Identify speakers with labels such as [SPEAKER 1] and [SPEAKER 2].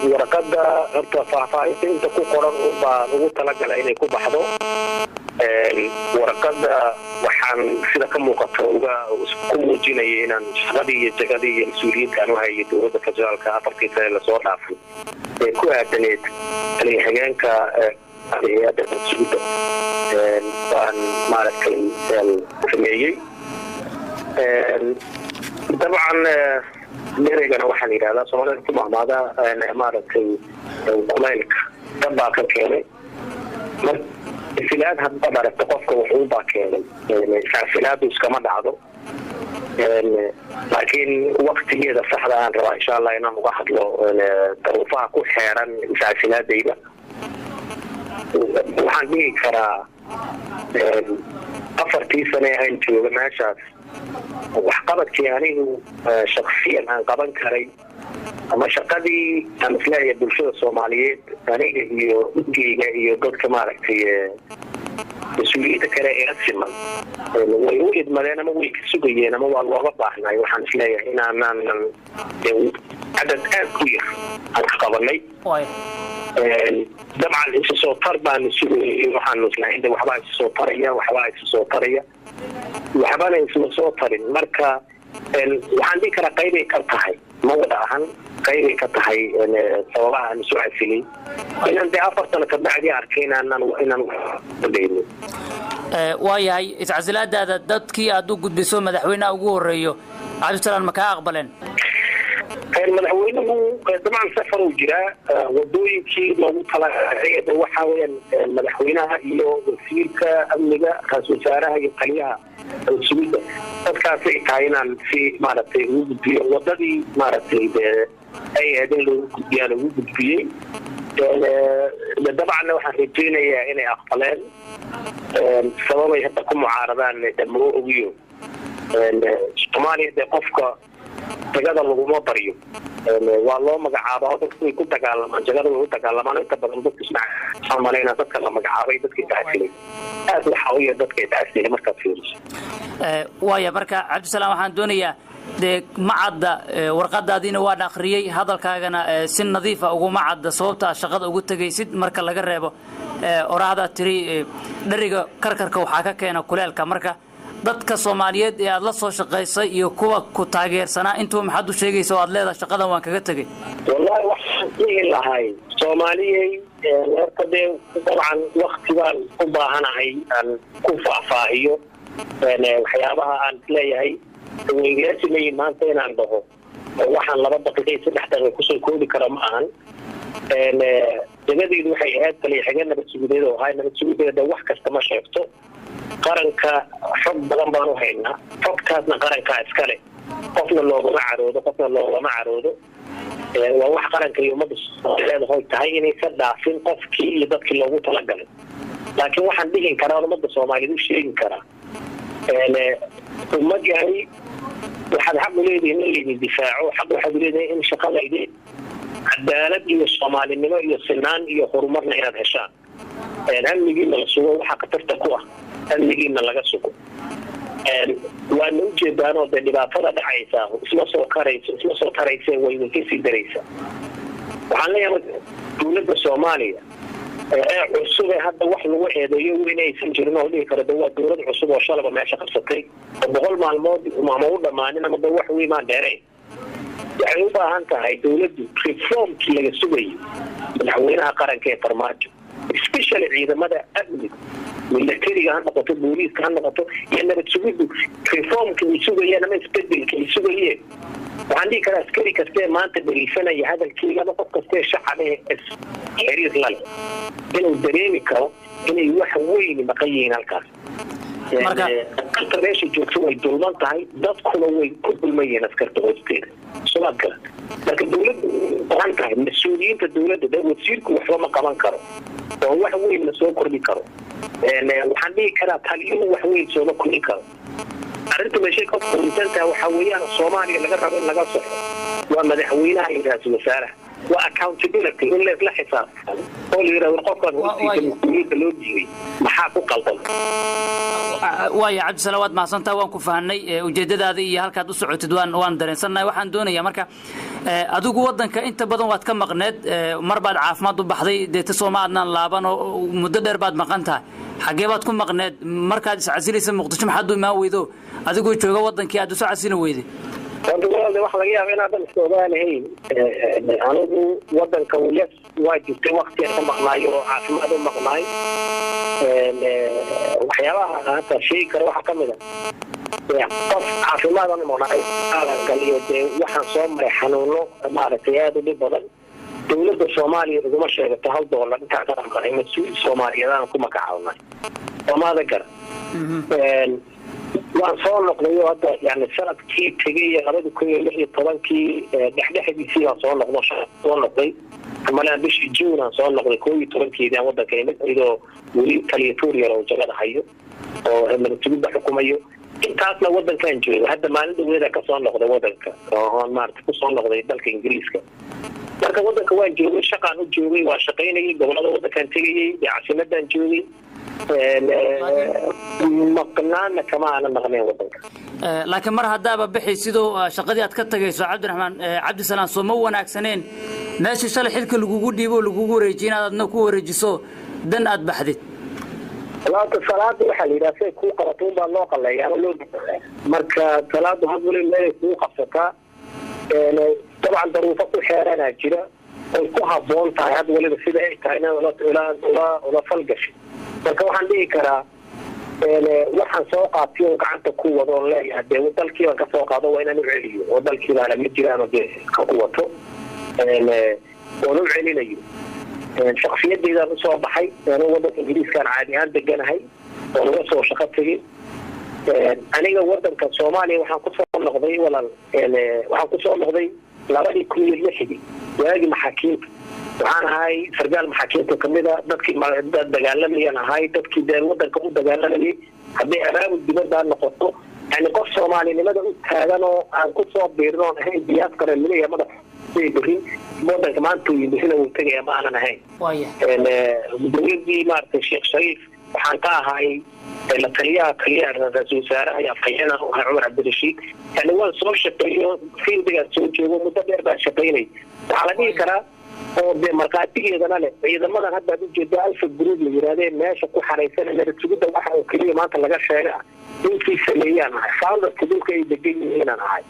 [SPEAKER 1] ورقد ارتفاع انت كو قرن ugu talagalay inay ku baxdo warqada waxaan sida ka muuqato uga ku muujinayay inaan shaqadii iyo jagada iyo mas'uuliyadda aan u hayay dowladda federaalka afartii sano la soo dhaafay ee ku aadaneed hageenka hay'adda mas'uuliyadda aan maaragtay sameeyay dabcan meerigana waxaan yiraahdaa Soomaaliya ku maamada maaragtay kuleylka dabba ka keenay filaad hadda barata qofka wuxuu baa keenay filaadu iskama dhacdo laakiin waqtigeeda saxda aan rabaa insha Allah inaan uga hadlo taruufaha ku xeeran filaadayda waxaan dhihi karaa afartii sano aan jooga meeshaas wax qabadkii anigu shakhsiyan aan qaban karay ama shaqadii aan islaayay bulshada Soomaaliyeed aniga iyo udgeyga iyo dadka maaragtay mas'uuliyadda kale ee asman way u idmadeen ama way sugayeen ama waa looga baahnay waxaan islaayay inaan cadad aad ku yar aan qabanay dabcan inta soo tarbaan sugayay waxaan islaayay inta waxba soo taraya waxbana isma soo tarin marka waxaan dhihi karaa qayb ay ka tahay ma wada ahan qayb ay ka tahay sababaha aan soo casilay inaan de afar sano ka bacdi arkay inaan badayno
[SPEAKER 2] waayahay iscasilaadaada dadkii aad u gudbiso madaxweynaha ugu horeeyo cabdisalaam ma ka aqbaleen
[SPEAKER 1] madaxweynuhu dabcan safar uu jiraa wadooyinkii loogu talagalay waxa weeyaan madaxweynaha iyo wasiirka amniga ra'iisul wasaaraha iyo taliyaha sugida dadkaas ay tahay inaan si maaragtay ugu gudbiyo wadadii maaragtay ay aadeen loogu gudbiyey dabcan waxaan rajaynayaa inay aqbaleen sababay hadda ku mucaaradaan dhammo ogiyo Soomaaliya qofka tagada laguma bariyo waa loo magacaabo dadku ku dagaalamaan jagada u dagaalamaan inta badan dadku Soomaaliyeed dadka la magacaabay dadkii taasilay aad waxa uu yahay dadkii taasilay marka fiiriso
[SPEAKER 2] waaya marka Cabdisalaam waxaan doonayaa macadda warqadaadina waan akhriyay hadalkaagana si nadiif ah ugu macadda sababta shaqada ugu tagaysid marka laga reebo oraahda tiri dhariga karkarka waxa ka keena kuleelka marka dadka Soomaaliyeed ee aad la soo shaqeysay iyo kuwa ku taageersanaa intuu maxad u sheegayso aad leedahay shaqadan waan kaga tagay
[SPEAKER 1] wallahi waxaan leeyahay Soomaaliyeed waqtiga dabcan waqtigan u baahanahay aan ku faahfaahiyo waxyaabaha aan leeyahay weeygaasmay maanta inaan dhaho waxaan 2 daqiiqo 3 daqiiqo ku soo koobi kara ma ahan degadiidu waxay aad kale xigeenada suudeed oo hayna suudeed wax kasta ma sheegto qaranka xog badan baan u haynaa xogtaasna qaranka iskale qofna loogama caroodo waa wax qaranka iyo ummadda leedahay tahay inay ka dhaafin qofkii iyo dadkii loogu talagalay laakiin waxaan dhihin karaa ummadda Soomaaliyeed u sheegi karaa ummadani waxaad xaq u leedahay in difaaco xaq waxaad leedahay in shaqadayda cadaalad iyo Soomaalinimo iyo sinaan iyo horumarna inaad heshaan amnigiina la sugo waxa qatarta ku ah amnigiina laga sugo waan u jeedaan oo dhibaatada dhacaysa isla soo taraysa way kasii daraysa waxaan leeyahay dowladda Soomaaliya ee cusub hadda wax lagu eedeeyo inaysan jirin oo dhigi karo dowlad cusub oo shalaba meesha qabsatay 100 maalmood ma u dhamaanin ama wax weyn ma dheereen waxay u baahan tahay dowladdu reformki laga sugay madaxweynaha qaranka ee Farmaajo especially ciidamada amniga militariga ha noqoto booliiska ha noqoto iyo nabad sugiddu reformki sugayeen ama isbedelki sugayeen waxaan dhihi karaa askari kasta maanta bariisanaya hadalkiisa ama qof kasta shacab xiriir la leh inuu dareemi karo inay wax weyn maqayeen halkaas marka meesha joogto way dulman tahay dadkuna way ku dulmayeen askarta hoosteeda sababka marka dowladda waxaan tahay mas'uuliyiinta dowladda wasiirku waxba ma qaban karo oo wax weyn la soo kordhi karo waxaan dhihi karaa taliyuhu wax weyn soo kordhi karo arrinta meesha ka qorintanta waxa weeyaan Soomaaliya laga rabo in laga soxo waa madaxweynaha iyo ra'iisul wasaaraha waa accountability in la xisaab oo yira qofkan uu loo diiday maxaa ku qaldan
[SPEAKER 2] waaya cabdi salawaad mahadsantahay waan ku fahanay ujeedadaada iyo halkaad u socotid waan dareensanahay waxaan doonayaa marka adigu wadanka inta badan waad ka maqneed mar baad caafimaad u baxday deeta Soomaaliland laaban oo muddo dheer baad maqan tahay xagee baad ku maqneed markaad iscasilaysa Muqdisho maxaad u imaan weydo adigoo jooga wadankii aad u soo casilin weyday
[SPEAKER 1] والله wax laga yaabo inaad Soomaaliyeed anigu wadanka waa jirtay waqti aan maqnaayo caafimaad u maqnaay waxyaabaha hada shay kale waxa kamid ah qof caafimaad aan maqnaay kaliya waxaan soo maray xanuuno maaragtay aad u dhib badan dawladda Soomaaliya ugu sheegtay $1 inta ka qaray mas'uul Soomaaliyeed ku magacaabnay Soomaaliya gar waan soo noqday hadda yani sanadkii tagay 2016kii dhexdhexdiisii aan soo noqday amalaan bishii June aan soo noqday 12kii aan wadanka imid iyadoo weli kaliya yar oo jagada hayo oo madaxweynaha xukumayo intaasna wadankan joogo hadda maalin dawladda ka soo noqday wadanka oo maartay ku soo noqday dalka Ingiriiska marka wadanka waan joogay shaqaan u joogay waa shaqaynayay gobolada wadankan tagayay caasimadan joogay مقنعنا كمان مغني وطنك
[SPEAKER 2] لكن مرة هدابة بحي سيدو شقدي أتكتغيسو عبد الرحمن عبد السلام سومو وناكسنين ماشي شالي حلك اللقوقو ديبو اللقوقو ريجينا نكو ريجيسو دن أد بحديد
[SPEAKER 1] صلاة الصلاة وحالي لا سي كو قرطون با الله قال يعني لو مركا صلاة هقول الله كو قفتا طبعا ظروفه حيرانا جرا كو هبون تاي هاد ولد سيده اي تاينا ولا فلقش marka waxaan dhigi karaa waxaan soo qaatay oo gacanta ku wado leeyahay dalkii aan ka soo qaado waa inaan u celiyo oo dalkii la ma jiraan oo ka wato oo u celinayo shakhsiyadeeda soo baxay oo wadanka Ingiriiska caadi ahaan deganahay oo laga soo shaqo tagay aniga wadanka Soomaaliya waxaan ku soo noqday walaal waxaan ku soo noqday 2016 waagi maxaakiimta waxaan ahay sargaal maxaakiimta kamida dadkii dagaalamaya ahay dadkii wadanka u dagaalamay hadii araab dibadda noqoto yani qof Soomaalinimada u taagan oo aan ku soo biirno ahayn diyaas kale leeyahay madax beerin wadanka maanta uu tagay ma aanan ahayn dawladii maartay Sheekh Shariif waxaan ka ahay la taliyaha ra'iisul wasaaraha ayaa fayana Umar Abdirashiid yani waa soo shaqeeyo fiildiga soo joogo muddo dheer baa shaqeynay waxa la dhihi karaa oo de markaatigeedana leh ciidamada hadda u jeedo alfa group la yiraahdeen meesha ku xareysan ee sugida waxa uu kaliya maanta laga sheegay in fi sameeyaan faalda sidulka ay degan yihiin ahay